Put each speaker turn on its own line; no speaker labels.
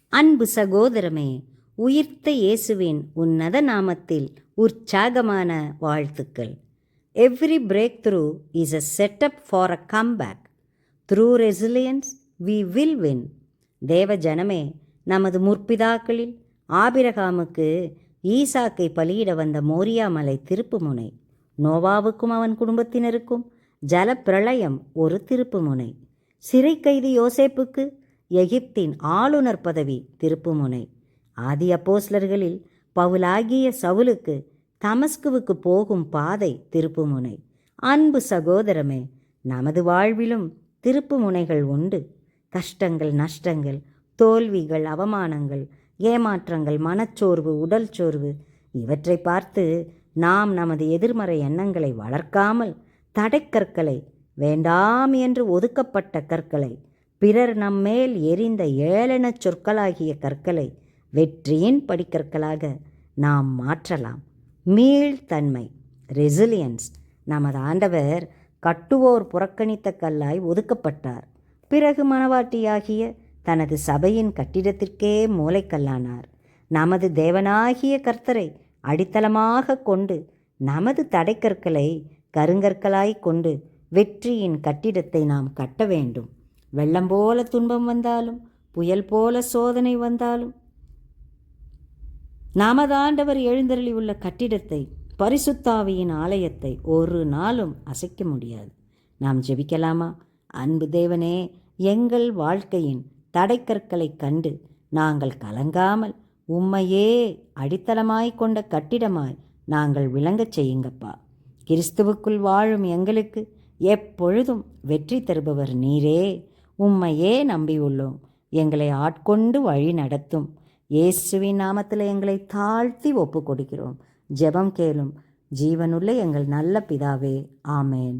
அன்பு சகோதரமே, உயிர்த்த இயேசுவின் உன்னத நாமத்தில் உற்சாகமான வாழ்த்துக்கள். Every break through is a setup for a comeback. Through resilience we will win. தேவ ஜனமே, நமது முற்பிதாக்களில் ஆபிரகாமுக்கு ஈசாக்கை பலியிட வந்த மோரியா மலை திருப்புமுனை. நோவாவுக்கும் அவன் குடும்பத்தினருக்கும் ஜலப்பிரளயம் ஒரு திருப்புமுனை. சிறை கைதி யோசேப்புக்கு எகிப்தின் ஆளுநர் பதவி திருப்புமுனை. ஆதி அப்போஸ்தலர்களில் பவுலாகிய சவுலுக்கு தமஸ்குவுக்கு போகும் பாதை திருப்புமுனை. அன்பு சகோதரமே, நமது வாழ்விலும் திருப்புமுனைகள் உண்டு. கஷ்டங்கள், நஷ்டங்கள், தோல்விகள், அவமானங்கள், ஏமாற்றங்கள், மனச்சோர்வு, உடல் சோர்வு இவற்றை பார்த்து நாம் நமது எதிர்மறை எண்ணங்களை வளர்க்காமல் தடைக்கற்களை, வேண்டாம் என்று ஒதுக்கப்பட்ட கற்களை, பிறர் நம்மேல் எரிந்த ஏளனச் சொற்களாகிய கற்களை வெற்றியின் படிக்கற்களாக நாம் மாற்றலாம். மீள்தன்மை, ரெசிலியன்ஸ். நமது ஆண்டவர் கட்டுவோர் புறக்கணித்த கல்லாய் ஒதுக்கப்பட்டார். பிறகு மணவாட்டியாகிய தனது சபையின் கட்டிடத்திற்கே மூலைக்கல்லானார். நமது தேவனாகிய கர்த்தரை அடித்தளமாக கொண்டு நமது தடைக்கற்களை கருங்கற்களாய் கொண்டு வெற்றியின் கட்டிடத்தை நாம் கட்ட வேண்டும். வெள்ளம் போல துன்பம் வந்தாலும், புயல் போல சோதனை வந்தாலும், நமது ஆண்டவர் எழுந்தருளி உள்ள கட்டிடத்தை, பரிசுத்தாவியின் ஆலயத்தை ஒரு நாளும் அசைக்க முடியாது. நாம் ஜெபிக்கலாமா? அன்பு தேவனே, எங்கள் வாழ்க்கையின் தடைக்கற்களை கண்டு நாங்கள் கலங்காமல் உம்மையே அடித்தளமாய் கொண்ட கட்டிடமாய் நாங்கள் விளங்கச் செய்யுங்கப்பா. கிறிஸ்துவுக்குள் வாழும் எங்களுக்கு எப்பொழுதும் வெற்றி தருபவர் நீரே. உம்மையே நம்பியுள்ளோம். எங்களை ஆட்கொண்டு வழி நடத்தும். இயேசுவின் நாமத்தில் எங்களை தாழ்த்தி ஒப்பு கொடுக்கிறோம். ஜெபம் கேளும் ஜீவனுள்ள எங்கள் நல்ல பிதாவே. ஆமேன்.